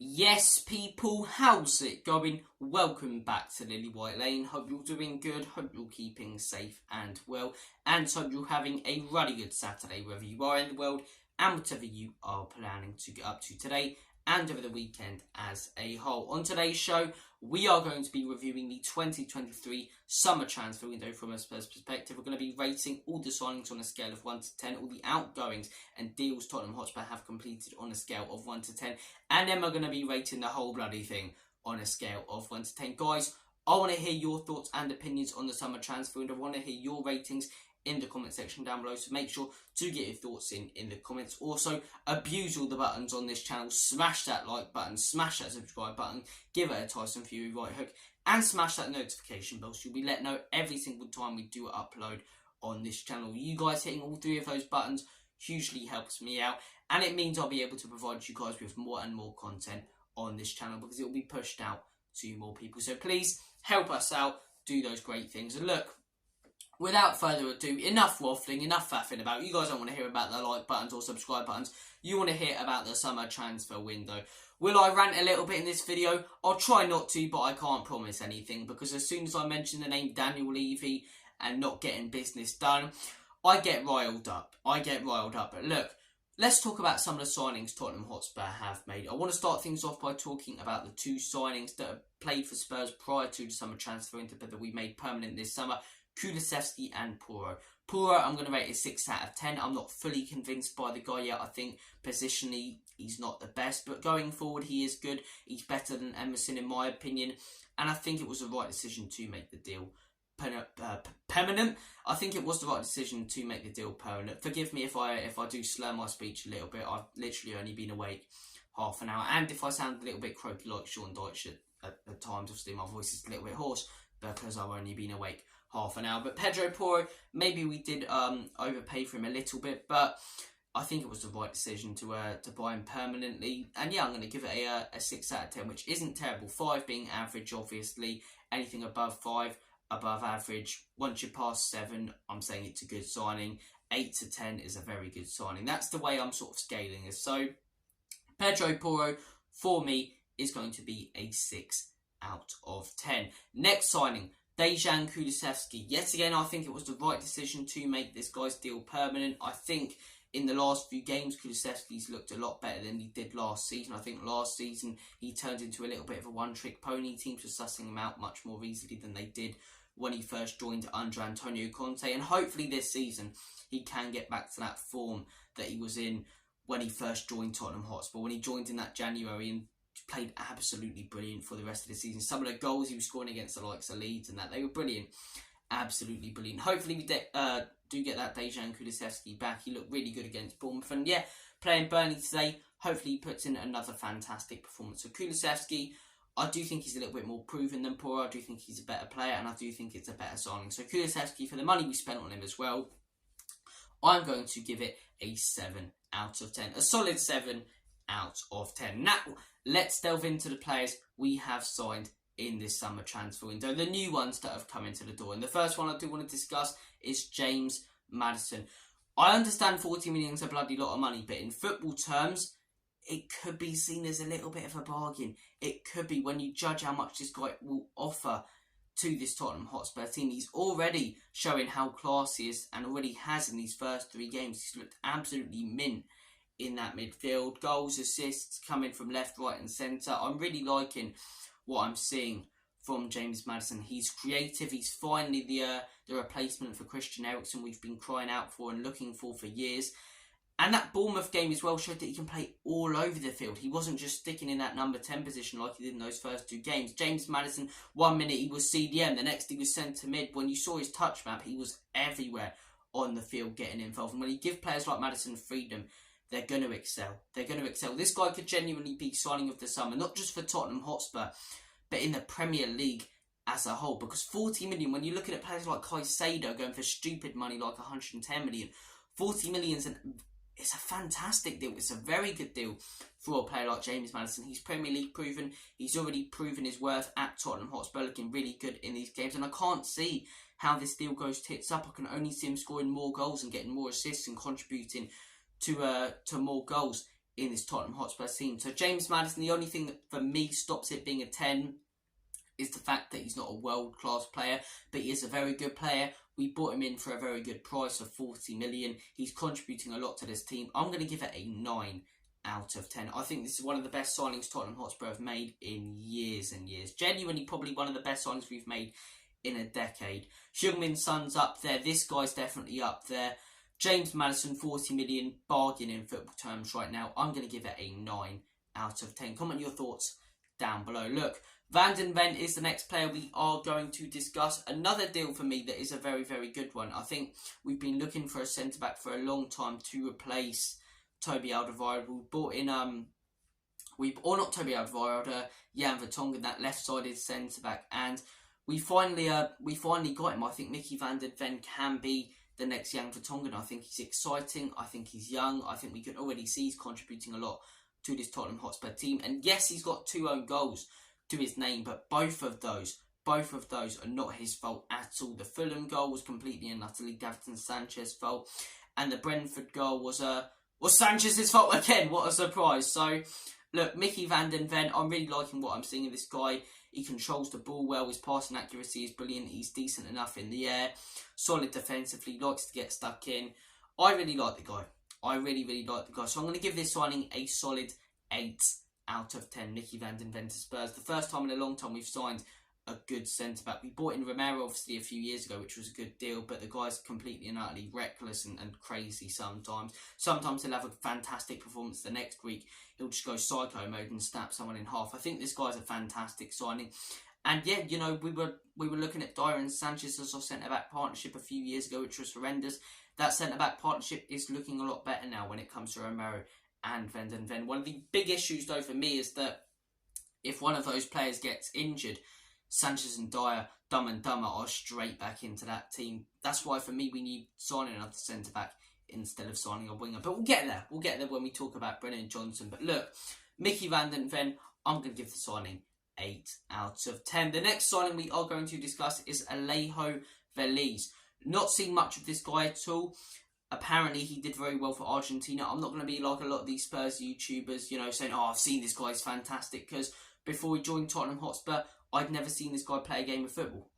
Yes, people, how's it going? Welcome back to Lily White Lane. Hope you're doing good, hope you're keeping safe and well, and hope you're having a really good Saturday wherever you are in the world and whatever you are planning to get up to today and over the weekend as a whole. On today's show, we are going to be reviewing the 2023 summer transfer window from a Spurs perspective. We're going to be rating all the signings on a scale of 1 to 10, all the outgoings and deals Tottenham Hotspur have completed on a scale of 1 to 10, and then we're going to be rating the whole bloody thing on a scale of 1 to 10. Guys, I want to hear your thoughts and opinions on the summer transfer window. I want to hear your ratings in the comment section down below, so make sure to get your thoughts in the comments. Also, abuse all the buttons on this channel. Smash that like button, smash that subscribe button, give it a Tyson Fury right hook, and smash that notification bell so you'll be let know every single time we do upload on this channel. You guys hitting all three of those buttons hugely helps me out, and it means I'll be able to provide you guys with more and more content on this channel because it will be pushed out to more people. So please help us out, do those great things. And look, without further ado, enough waffling, enough faffing about. You guys don't want to hear about the like buttons or subscribe buttons. You want to hear about the summer transfer window. Will I rant a little bit in this video? I'll try not to, but I can't promise anything because as soon as I mention the name Daniel Levy and not getting business done, I get riled up. But look, let's talk about some of the signings Tottenham Hotspur have made. I want to start things off by talking about the two signings that have played for Spurs prior to the summer transfer window, but that we made permanent this summer. Kulusevski and Porro. Porro, I'm going to rate a 6 out of 10. I'm not fully convinced by the guy yet. I think positionally he's not the best, but going forward he is good. He's better than Emerson in my opinion, and I think it was the right decision to make the deal permanent. I think it was the right decision to make the deal permanent. Forgive me if I do slur my speech a little bit. I've literally only been awake half an hour, and if I sound a little bit croaky like Sean Dyche at times, obviously my voice is a little bit hoarse because I've only been awake half an hour. But Pedro Porro, maybe we did overpay for him a little bit, but I think it was the right decision to buy him permanently. And yeah, I'm going to give it a 6 out of 10, which isn't terrible. 5 being average, obviously. Anything above 5, above average. Once you pass 7, I'm saying it's a good signing. 8 to 10 is a very good signing. That's the way I'm sort of scaling this. So Pedro Porro, for me, is going to be a 6 out of 10. Next signing, Dejan Kulusevski. Yet again, I think it was the right decision to make this guy's deal permanent. I think in the last few games, Kulusevski's looked a lot better than he did last season. I think last season he turned into a little bit of a one-trick pony. Teams were sussing him out much more easily than they did when he first joined under Antonio Conte. And hopefully this season he can get back to that form that he was in when he first joined Tottenham Hotspur. When he joined in that January and played absolutely brilliant for the rest of the season. Some of the goals he was scoring against the likes of Leeds and that, they were brilliant. Absolutely brilliant. Hopefully we do get that Dejan Kulusevski back. He looked really good against Bournemouth. And yeah, playing Burnley today, hopefully he puts in another fantastic performance. So Kulusevski, I do think he's a little bit more proven than Porro. I do think he's a better player and I do think it's a better signing. So Kulusevski, for the money we spent on him as well, I'm going to give it a 7 out of 10. A solid 7 out of 10. Now, let's delve into the players we have signed in this summer transfer window. The new ones that have come into the door. And the first one I do want to discuss is James Maddison. I understand 40 million is a bloody lot of money, but in football terms, it could be seen as a little bit of a bargain. It could be when you judge how much this guy will offer to this Tottenham Hotspur team. He's already showing how class he is and already has in these first 3 games. He's looked absolutely mint in that midfield. Goals, assists coming from left, right and centre. I'm really liking what I'm seeing from James Maddison. He's creative. He's finally the replacement for Christian Eriksen we've been crying out for and looking for years. And that Bournemouth game as well showed that he can play all over the field. He wasn't just sticking in that number 10 position like he did in those first 2 games. James Maddison, 1 minute he was CDM, the next he was centre mid. When you saw his touch map, he was everywhere on the field getting involved. And when you give players like Maddison freedom, they're going to excel. They're going to excel. This guy could genuinely be signing of the summer, not just for Tottenham Hotspur, but in the Premier League as a whole. Because 40 million, when you're looking at players like Caicedo going for stupid money like 110 million, 40 million it's a fantastic deal. It's a very good deal for a player like James Maddison. He's Premier League proven. He's already proven his worth at Tottenham Hotspur, looking really good in these games. And I can't see how this deal goes tits up. I can only see him scoring more goals and getting more assists and contributing to more goals in this Tottenham Hotspur team. So James Maddison, the only thing that for me stops it being a 10 is the fact that he's not a world-class player, but he is a very good player. We bought him in for a very good price of 40 million. He's contributing a lot to this team. I'm going to give it a 9 out of 10. I think this is one of the best signings Tottenham Hotspur have made in years and years. Genuinely, probably one of the best signings we've made in a decade. Heung-min Son's up there. This guy's definitely up there. James Maddison, 40 million, bargain in football terms right now. I'm going to give it a 9 out of 10. Comment your thoughts down below. Look, Van den Ven is the next player we are going to discuss. Another deal for me that is a very, very good one. I think we've been looking for a centre-back for a long time to replace Toby Alderweireld. We brought in, not Toby Alderweireld, Jan Vertonghen, that left-sided centre-back. And we finally got him. I think Mickey Van den Ven can be the next Jan Vertonghen. I think he's exciting. I think he's young. I think we can already see he's contributing a lot to this Tottenham Hotspur team. And yes, he's got 2 own goals to his name, but both of those are not his fault at all. The Fulham goal was completely and utterly Davinson Sanchez's fault, and the Brentford goal was Sanchez's fault again. What a surprise! So, look, Mickey Van den Ven, I'm really liking what I'm seeing of this guy. He controls the ball well. His passing accuracy is brilliant. He's decent enough in the air, solid defensively, likes to get stuck in. I really like the guy. I really, really like the guy. So I'm going to give this signing a solid 8 out of 10. Mickey Van den Ven to Spurs. The first time in a long time we've signed a good centre-back. We bought in Romero, obviously, a few years ago, which was a good deal, but the guy's completely and utterly reckless and crazy sometimes. Sometimes he'll have a fantastic performance. The next week, he'll just go psycho mode and snap someone in half. I think this guy's a fantastic signing. And yeah, you know, we were looking at Dyer and Sanchez as our centre-back partnership a few years ago, which was horrendous. That centre-back partnership is looking a lot better now when it comes to Romero and Van den Ven. One of the big issues, though, for me is that if one of those players gets injured, Sanchez and Dyer, dumb and dumber, are straight back into that team. That's why, for me, we need signing another centre-back instead of signing a winger. But we'll get there. We'll get there when we talk about Brennan Johnson. But look, Mickey Van den Ven, I'm going to give the signing 8 out of 10. The next signing we are going to discuss is Alejo Veliz. Not seen much of this guy at all. Apparently, he did very well for Argentina. I'm not going to be like a lot of these Spurs YouTubers, you know, saying, oh, I've seen this guy, he's fantastic. Because before he joined Tottenham Hotspur, I'd never seen this guy play a game of football.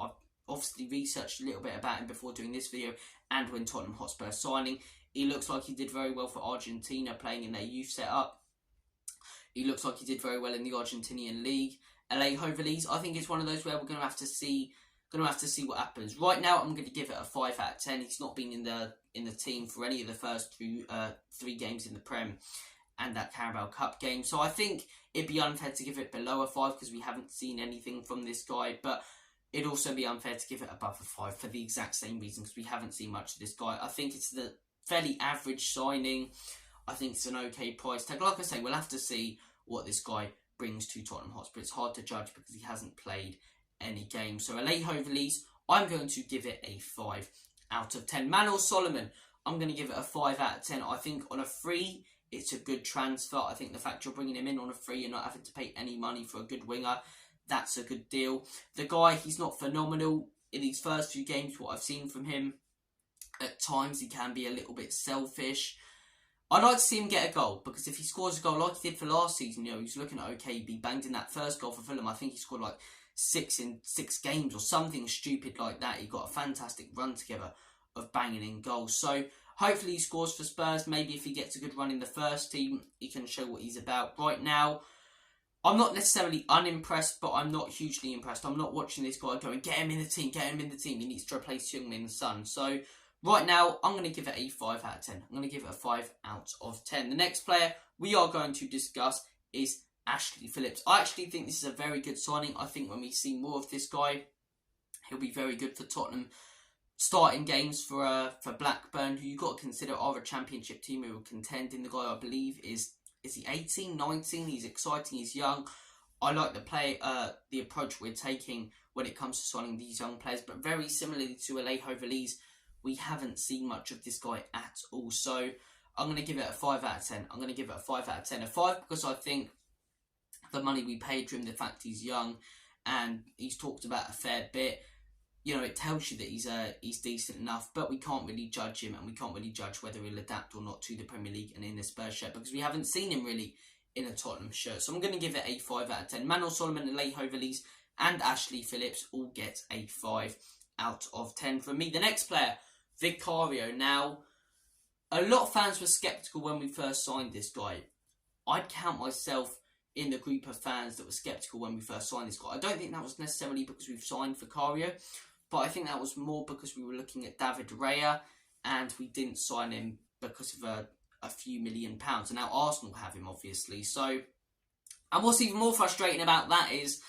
I've obviously researched a little bit about him before doing this video and when Tottenham Hotspur signing. He looks like he did very well for Argentina playing in their youth setup. He looks like he did very well in the Argentinian league. Alejo Veliz, I think it's one of those where we're going to have to see what happens. Right now, I'm going to give it a 5 out of 10. He's not been in the team for any of the first 3 games in the Prem and that Carabao Cup game. So I think it'd be unfair to give it below a 5 because we haven't seen anything from this guy. But it'd also be unfair to give it above a 5 for the exact same reason because we haven't seen much of this guy. I think it's the fairly average signing. I think it's an okay price tag. Like I say, we'll have to see what this guy brings to Tottenham Hotspur. It's hard to judge because he hasn't played any games. So Alejo Veliz, I'm going to give it a 5 out of 10. Manuel Solomon, I'm going to give it a 5 out of 10. I think on a free, it's a good transfer. I think the fact you're bringing him in on a free, you're not having to pay any money for a good winger, that's a good deal. The guy, he's not phenomenal in these first few games, what I've seen from him. At times, he can be a little bit selfish. I'd like to see him get a goal, because if he scores a goal like he did for last season, you know, he's looking at okay, he banged in that first goal for Fulham. I think he scored like 6 in 6 games or something stupid like that. He got a fantastic run together of banging in goals. So hopefully he scores for Spurs. Maybe if he gets a good run in the first team, he can show what he's about. Right now, I'm not necessarily unimpressed, but I'm not hugely impressed. I'm not watching this guy going, get him in the team, get him in the team. He needs to replace Heung-min Son. So right now, I'm going to give it a 5 out of 10. I'm going to give it a 5 out of 10. The next player we are going to discuss is Ashley Phillips. I actually think this is a very good signing. I think when we see more of this guy, he'll be very good for Tottenham. Starting games for Blackburn, who you've got to consider are a championship team who will contend in. The guy, I believe, is he 18, 19? He's exciting, he's young. I like the approach we're taking when it comes to signing these young players. But very similarly to Alejo Veliz, we haven't seen much of this guy at all. So I'm going to give it a 5 out of 10. I'm going to give it a 5 out of 10. A 5 because I think the money we paid for him, the fact he's young and he's talked about a fair bit. you know, it tells you that he's decent enough, but we can't really judge him, and we can't really judge whether he'll adapt or not to the Premier League and in the Spurs shirt, because we haven't seen him really in a Tottenham shirt. So I'm going to give it a 5 out of 10. Manuel Solomon, Alejo Valise and Ashley Phillips all get a 5 out of 10 from me. The next player, Vicario. Now, a lot of fans were sceptical when we first signed this guy. I'd count myself in the group of fans that were sceptical when we first signed this guy. I don't think that was necessarily because we've signed Vicario, but I think that was more because we were looking at David Raya and we didn't sign him because of a few £1 million. And now Arsenal have him, obviously. So, and what's even more frustrating about that is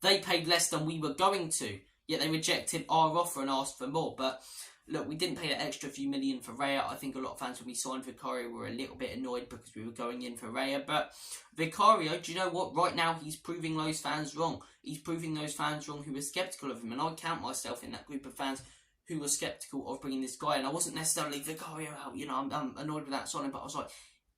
they paid less than we were going to, yet they rejected our offer and asked for more. But look, we didn't pay that extra few million for Raya. I think a lot of fans when we signed Vicario were a little bit annoyed because we were going in for Raya. But Vicario, do you know what? Right now, he's proving those fans wrong. He's proving those fans wrong who were sceptical of him. And I count myself in that group of fans who were sceptical of bringing this guy. And I wasn't necessarily Vicario out. You know, I'm annoyed with that signing, but I was like,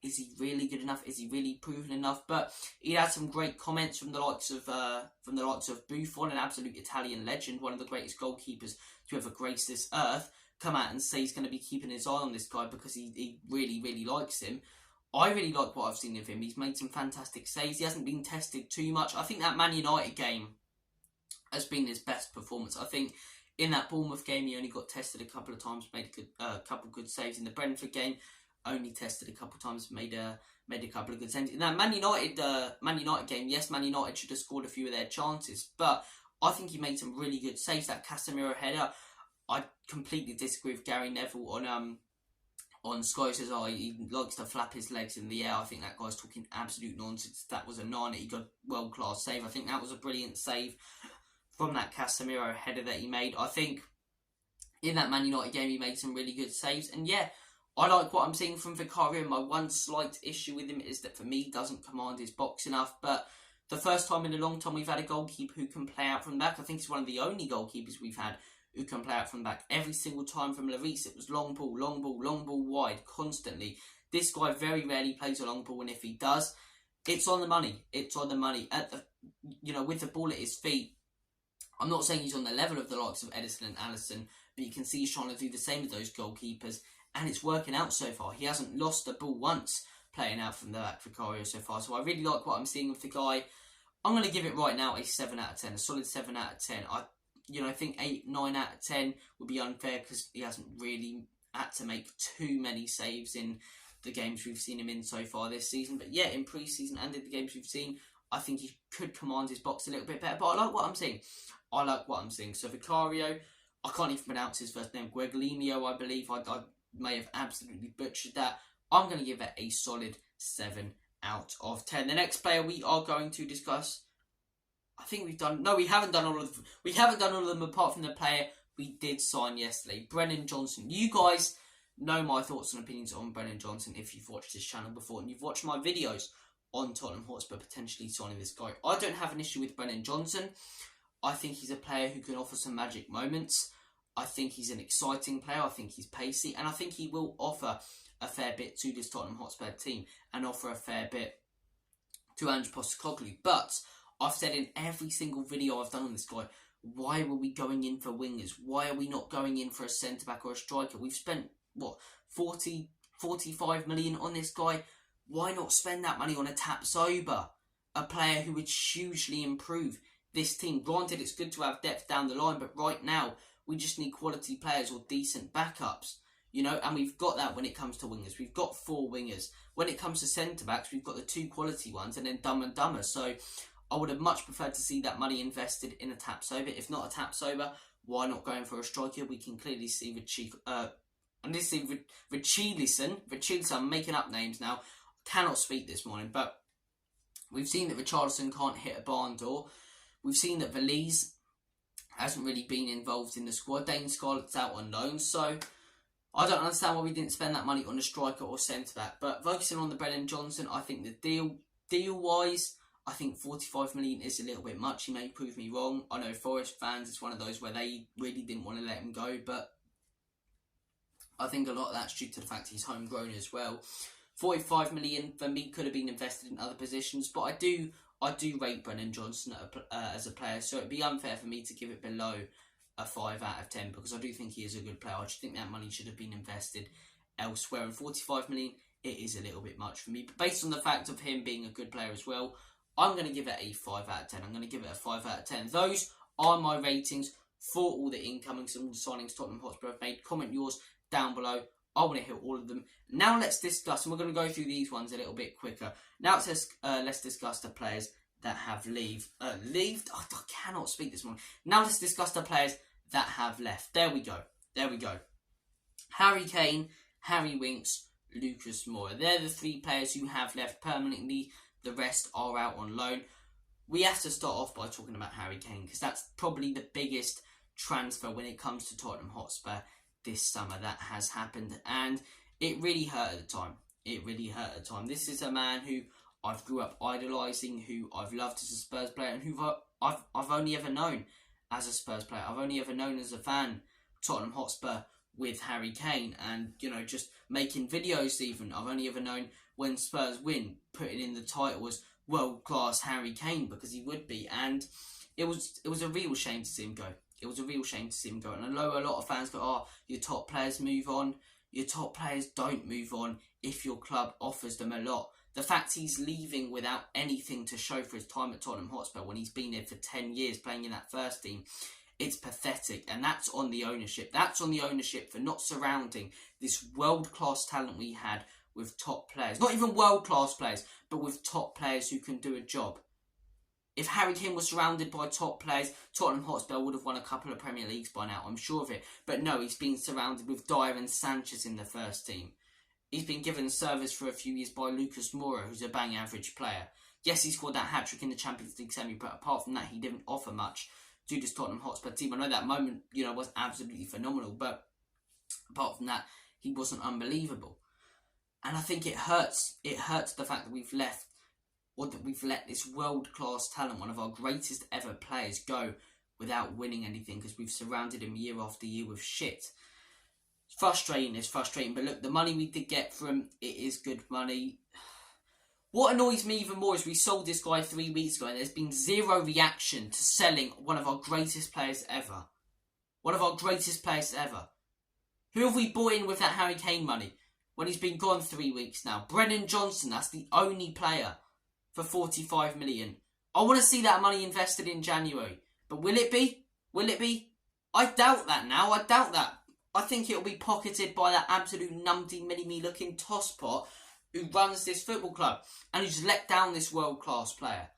is he really good enough? Is he really proven enough? But he had some great comments from the likes of Buffon, an absolute Italian legend, one of the greatest goalkeepers to ever grace this earth, come out and say he's going to be keeping his eye on this guy because he really, really likes him. I really like what I've seen of him. He's made some fantastic saves. He hasn't been tested too much. I think that Man United game has been his best performance. I think in that Bournemouth game, he only got tested a couple of times, made a couple of good saves. In the Brentford game, only tested a couple of times, made a couple of good saves. In that Man United game, yes, Man United should have scored a few of their chances, but I think he made some really good saves. That Casemiro header, I completely disagree with Gary Neville on Sky. Says, he likes to flap his legs in the air. I think that guy's talking absolute nonsense. That was a nine. He got a world-class save. I think that was a brilliant save from that Casemiro header that he made. I think in that Man United game, he made some really good saves. And yeah, I like what I'm seeing from Vicario. My one slight issue with him is that for me, he doesn't command his box enough. But the first time in a long time we've had a goalkeeper who can play out from the back. I think he's one of the only goalkeepers we've had who can play out from the back. Every single time from Lloris, it was long ball, long ball, long ball wide, constantly. This guy very rarely plays a long ball, and if he does, it's on the money. It's on the money. With the ball at his feet, I'm not saying he's on the level of the likes of Edison and Alisson, but you can see he's trying to do the same with those goalkeepers, and it's working out so far. He hasn't lost the ball once playing out from the back, Vicario, so far. So I really like what I'm seeing with the guy. I'm going to give it right now a 7 out of 10, a solid 7 out of 10. I think 8, 9 out of 10 would be unfair because he hasn't really had to make too many saves in the games we've seen him in so far this season. But yeah, in pre-season and in the games we've seen, I think he could command his box a little bit better. But I like what I'm seeing. So Vicario, I can't even pronounce his first name, Gueglielmo, I believe. I may have absolutely butchered that. I'm going to give it a solid 7 out of 10. The next player we are going to discuss, I think we haven't done all of them. We haven't done all of them apart from the player we did sign yesterday, Brennan Johnson. You guys know my thoughts and opinions on Brennan Johnson if you've watched this channel before and you've watched my videos on Tottenham Hotspur potentially signing this guy. I don't have an issue with Brennan Johnson. I think he's a player who can offer some magic moments. I think he's an exciting player. I think he's pacey, and I think he will offer a fair bit to this Tottenham Hotspur team and offer a fair bit to Ange Postecoglou. But I've said in every single video I've done on this guy, why were we going in for wingers? Why are we not going in for a centre-back or a striker? We've spent, 45 million on this guy. Why not spend that money on a Tapsoba, a player who would hugely improve this team? Granted, it's good to have depth down the line, but right now, we just need quality players or decent backups, and we've got that when it comes to wingers. We've got 4 wingers. When it comes to centre-backs, we've got the 2 quality ones and then Dumb and Dumber. So I would have much preferred to see that money invested in a Tapsoba. If not a Tapsoba, why not going for a striker? We can clearly see Richarlison. I'm making up names now. Cannot speak this morning, but we've seen that Richarlison can't hit a barn door. We've seen that Valise hasn't really been involved in the squad. Dane Scarlett's out on loan, so I don't understand why we didn't spend that money on a striker or centre-back. But focusing on the Brennan Johnson, I think the deal-wise, I think 45 million is a little bit much. He may prove me wrong. I know Forest fans, it's one of those where they really didn't want to let him go, but I think a lot of that's due to the fact he's homegrown as well. 45 million for me could have been invested in other positions, but I do rate Brennan Johnson as a player, so it'd be unfair for me to give it below a 5 out of 10 because I do think he is a good player. I just think that money should have been invested elsewhere. And 45 million, it is a little bit much for me. But based on the fact of him being a good player as well, I'm going to give it a 5 out of 10. I'm going to give it a 5 out of 10. Those are my ratings for all the incomings and all the signings Tottenham Hotspur have made. Comment yours down below. I want to hit all of them. Now let's discuss, and we're going to go through these ones a little bit quicker. Now let's discuss the players that have left. Oh, I cannot speak this morning. Now let's discuss the players that have left. There we go. Harry Kane, Harry Winks, Lucas Moura. They're the 3 players who have left permanently. The rest are out on loan. We have to start off by talking about Harry Kane because that's probably the biggest transfer when it comes to Tottenham Hotspur this summer that has happened, and it really hurt at the time. This is a man who I've grew up idolising, who I've loved as a Spurs player, and who I've only ever known as a Spurs player. I've only ever known as a fan of Tottenham Hotspur with Harry Kane, and just making videos even. I've only ever known when Spurs win, putting in the title as world class Harry Kane because he would be, and it was a real shame to see him go. And I know a lot of fans go, "Oh, your top players move on." Your top players don't move on if your club offers them a lot. The fact he's leaving without anything to show for his time at Tottenham Hotspur when he's been there for 10 years playing in that first team, it's pathetic. And that's on the ownership. That's on the ownership for not surrounding this world-class talent we had with top players. Not even world-class players, but with top players who can do a job. If Harry Kane was surrounded by top players, Tottenham Hotspur would have won a couple of Premier Leagues by now, I'm sure of it. But no, he's been surrounded with Dyer and Sanchez in the first team. He's been given service for a few years by Lucas Moura, who's a bang average player. Yes, he scored that hat-trick in the Champions League semi, but apart from that, he didn't offer much to this Tottenham Hotspur team. I know that moment, was absolutely phenomenal, but apart from that, he wasn't unbelievable. And I think it hurts. It hurts the fact that we've let this world-class talent, one of our greatest ever players, go without winning anything because we've surrounded him year after year with shit. It's frustrating, but look, the money we did get from him, it is good money. What annoys me even more is we sold this guy 3 weeks ago and there's been zero reaction to selling one of our greatest players ever. Who have we bought in with that Harry Kane money when he's been gone 3 weeks now? Brennan Johnson, that's the only player. For 45 million. I want to see that money invested in January. But will it be? I doubt that now. I think it'll be pocketed by that absolute numpty mini-me looking tosspot who runs this football club and who's let down this world-class player.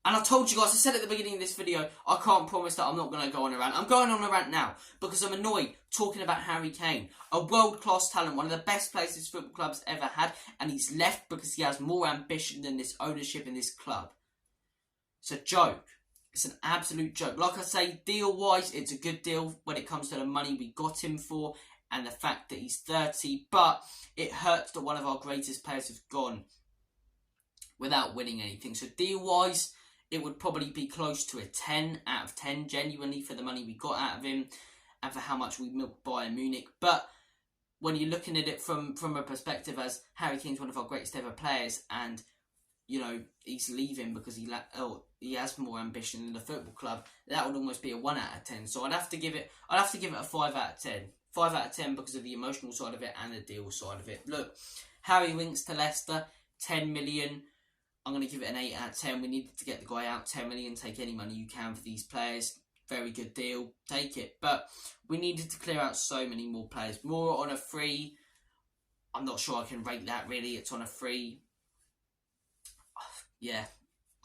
And I told you guys, I said at the beginning of this video, I can't promise that I'm not going to go on a rant. I'm going on a rant now because I'm annoyed talking about Harry Kane, a world-class talent, one of the best players this football club's ever had, and he's left because he has more ambition than this ownership in this club. It's a joke. It's an absolute joke. Like I say, deal-wise, it's a good deal when it comes to the money we got him for and the fact that he's 30, but it hurts that one of our greatest players has gone without winning anything. So deal-wise, it would probably be close to a 10 out of 10, genuinely, for the money we got out of him and for how much we milked Bayern Munich. But when you're looking at it from a perspective as Harry Kane's one of our greatest ever players and, he's leaving because he has more ambition than the football club, that would almost be a 1 out of 10. So I'd have to give it a 5 out of 10. 5 out of 10 because of the emotional side of it and the deal side of it. Look, Harry Winks to Leicester, 10 million. I'm going to give it an 8 out of 10. We needed to get the guy out. 10 million, take any money you can for these players. Very good deal. Take it. But we needed to clear out so many more players. More on a free. I'm not sure I can rate that really. It's on a free. Yeah,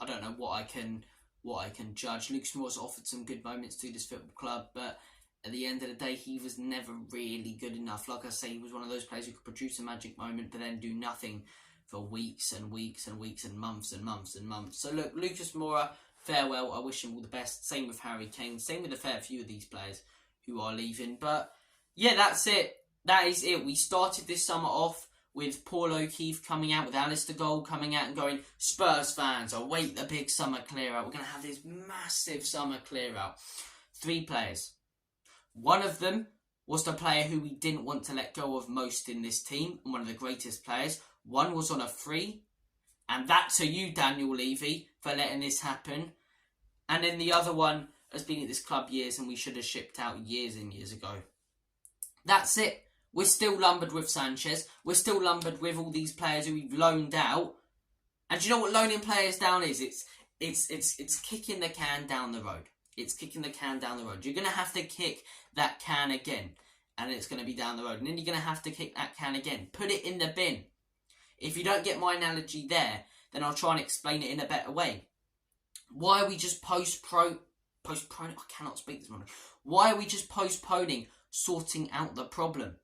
I don't know what I can judge. Lucas Moura's offered some good moments to this football club, but at the end of the day, he was never really good enough. Like I say, he was one of those players who could produce a magic moment, but then do nothing for weeks and weeks and weeks and months and months and months. So look, Lucas Moura, farewell. I wish him all the best. Same with Harry Kane. Same with a fair few of these players who are leaving. But yeah, that's it. That is it. We started this summer off with Paul O'Keefe coming out, with Alistair Gold coming out and going, Spurs fans, await the big summer clear out. We're going to have this massive summer clear out. 3 players. One of them was the player who we didn't want to let go of most in this team, and one of the greatest players. One was on a free, and that to you, Daniel Levy, for letting this happen. And then the other one has been at this club years and we should have shipped out years and years ago. That's it. We're still lumbered with Sanchez. We're still lumbered with all these players who we've loaned out. And do you know what loaning players down is? It's kicking the can down the road. It's kicking the can down the road. You're going to have to kick that can again. And it's going to be down the road. And then you're going to have to kick that can again. Put it in the bin. If you don't get my analogy there, then I'll try and explain it in a better way. Why are we just postponing? I cannot speak this morning. Why are we just postponing sorting out the problem?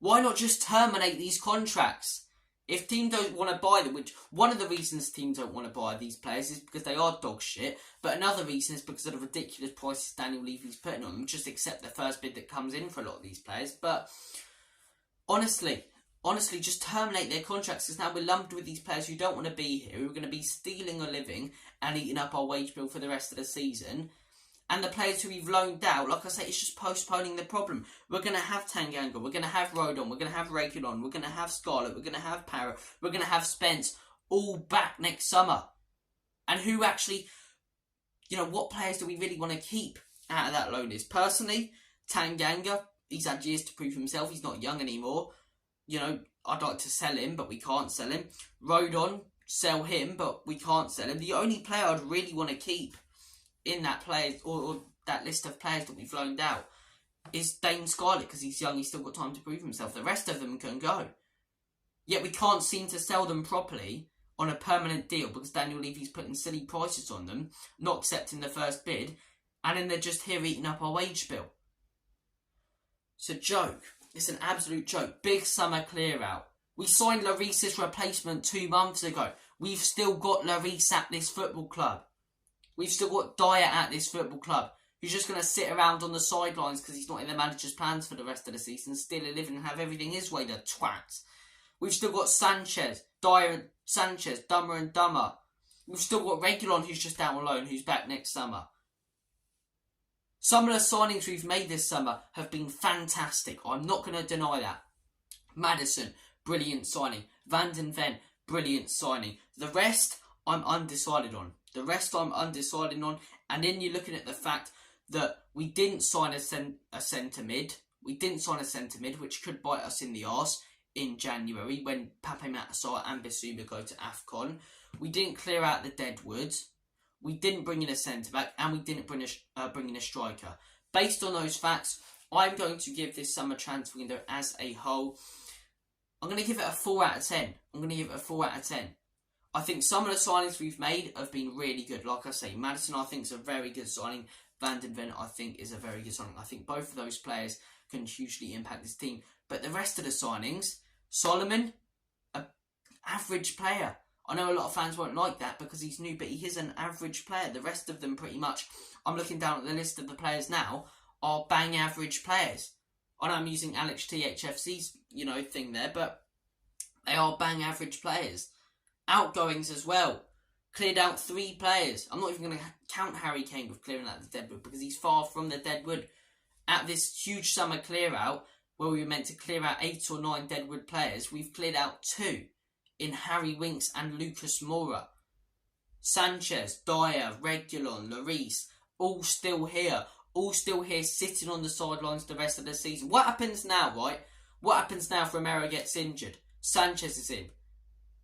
Why not just terminate these contracts? If teams don't want to buy them, which one of the reasons teams don't want to buy these players is because they are dog shit, but another reason is because of the ridiculous prices Daniel Levy's putting on them. Just accept the first bid that comes in for a lot of these players. But honestly, just terminate their contracts, because now we're lumped with these players who don't want to be here, who are going to be stealing a living and eating up our wage bill for the rest of the season. And the players who we've loaned out, like I say, it's just postponing the problem. We're going to have Tanganga, we're going to have Rodon, we're going to have Reguilon, we're going to have Scarlett, we're going to have Parrott, we're going to have Spence, all back next summer. And who actually, what players do we really want to keep out of that loan list? Personally, Tanganga, he's had years to prove himself, he's not young anymore. I'd like to sell him, but we can't sell him. Rodon, sell him, but we can't sell him. The only player I'd really want to keep in that player or that list of players that we've loaned out is Dane Scarlett, because he's young, he's still got time to prove himself. The rest of them can go. Yet we can't seem to sell them properly on a permanent deal because Daniel Levy's putting silly prices on them, not accepting the first bid, and then they're just here eating up our wage bill. It's a joke. It's an absolute joke. Big summer clear out. We signed Lloris's replacement 2 months ago. We've still got Lloris at this football club. We've still got Dyer at this football club, who's just going to sit around on the sidelines because he's not in the manager's plans for the rest of the season, steal a living and have everything his way, the twat. We've still got Sanchez, Dyer and Sanchez, dumber and dumber. We've still got Reguilon, who's just out on loan, who's back next summer. Some of the signings we've made this summer have been fantastic. I'm not going to deny that. Maddison, brilliant signing. Van den Ven, brilliant signing. The rest, I'm undecided on. And then you're looking at the fact that we didn't sign a centre mid. We didn't sign a centre mid, which could bite us in the arse in January when Pape Matar and Bissouma go to AFCON. We didn't clear out the deadwoods. We didn't bring in a centre-back, and we didn't bring in a striker. Based on those facts, I'm going to give this summer transfer window as a whole, I'm going to give it a 4 out of 10. I think some of the signings we've made have been really good. Like I say, Maddison I think is a very good signing. Van den Ven I think is a very good signing. I think both of those players can hugely impact this team. But the rest of the signings, Solomon, an average player. I know a lot of fans won't like that because he's new, but he is an average player. The rest of them pretty much, I'm looking down at the list of the players now, are bang average players. I know I'm using Alex THFC's, thing there, but they are bang average players. Outgoings as well. Cleared out 3 players. I'm not even going to count Harry Kane with clearing out the deadwood because he's far from the deadwood. At this huge summer clear out, where we were meant to clear out 8 or 9 deadwood players, we've cleared out 2 in Harry Winks and Lucas Moura. Sanchez, Dyer, Reguilon, Lloris, all still here sitting on the sidelines the rest of the season. What happens now, right? What happens now if Romero gets injured? Sanchez is in.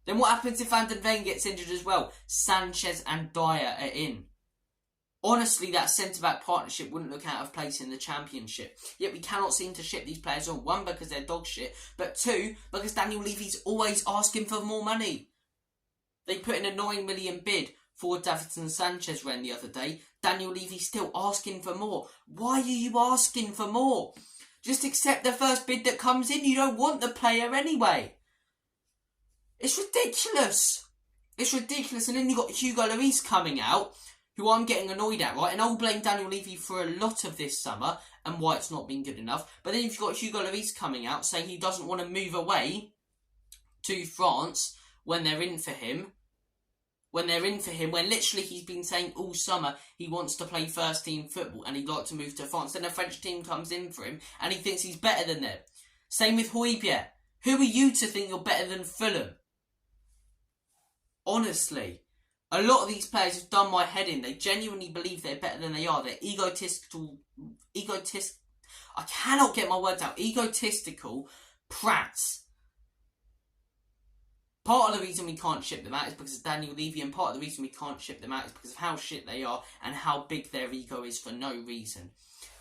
Then what happens if Van den Ven gets injured as well? Sanchez and Dyer are in. Honestly, that centre-back partnership wouldn't look out of place in the Championship. Yet we cannot seem to ship these players on. 1, because they're dog shit. But 2, because Daniel Levy's always asking for more money. They put in a 9 million bid for Davinson Sanchez the other day. Daniel Levy's still asking for more. Why are you asking for more? Just accept the first bid that comes in. You don't want the player anyway. It's ridiculous. And then you've got Hugo Lloris coming out, who I'm getting annoyed at, right? And I'll blame Daniel Levy for a lot of this summer and why it's not been good enough. But then you've got Hugo Lloris coming out saying he doesn't want to move away to France when they're in for him. When literally he's been saying all summer he wants to play first team football and he'd like to move to France. Then a French team comes in for him and he thinks he's better than them. Same with Højbjerg. Who are you to think you're better than Fulham? Honestly, A lot of these players have done my head in. They genuinely believe they're better than they are. They're egotistical. I cannot get my words out. Egotistical prats. Part of the reason we can't ship them out is because of Daniel Levy, and part of the reason we can't ship them out is because of how shit they are and how big their ego is for no reason.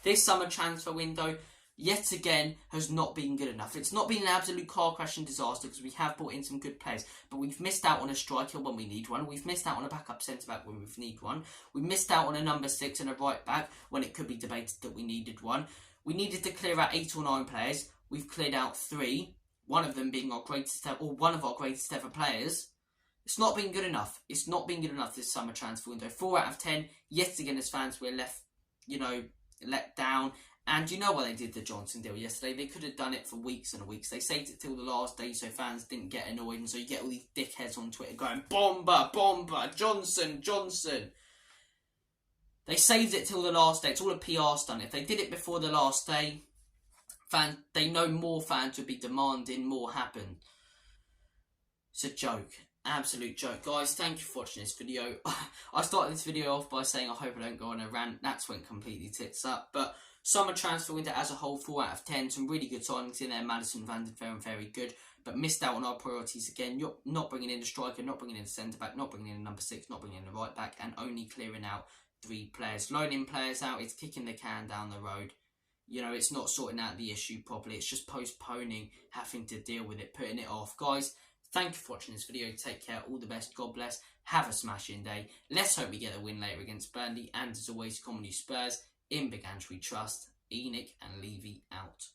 This summer transfer window, yet again, has not been good enough. It's not been an absolute car crashing disaster because we have brought in some good players, but we've missed out on a striker when we need one. We've missed out on a backup centre-back when we need one. We missed out on a number 6 and a right-back when it could be debated that we needed one. We needed to clear out 8 or 9 players. We've cleared out 3. One of them being our greatest ever, or one of our greatest ever players. It's not been good enough. It's not been good enough this summer transfer window. 4 out of 10. Yet again, as fans, we're left, let down. And you know why they did the Johnson deal yesterday? They could have done it for weeks and weeks. They saved it till the last day so fans didn't get annoyed. And so you get all these dickheads on Twitter going, Bomber, Johnson. They saved it till the last day. It's all a PR stunt. If they did it before the last day, they know more fans would be demanding more happen. It's a joke. Absolute joke. Guys, thank you for watching this video. I started this video off by saying I hope I don't go on a rant. That's went completely tits up. But summer transfer window as a whole, 4 out of 10. Some really good signings in there. Madison, Van der Veer, very good. But missed out on our priorities again. You're not bringing in a striker, not bringing in a centre-back, not bringing in a number 6, not bringing in a right-back, and only clearing out 3 players. Loaning players out, it's kicking the can down the road. It's not sorting out the issue properly. It's just postponing, having to deal with it, putting it off. Guys, thank you for watching this video. Take care. All the best. God bless. Have a smashing day. Let's hope we get a win later against Burnley. And as always, Comedy Spurs. In Big Ange we trust. Enoch and Levy out.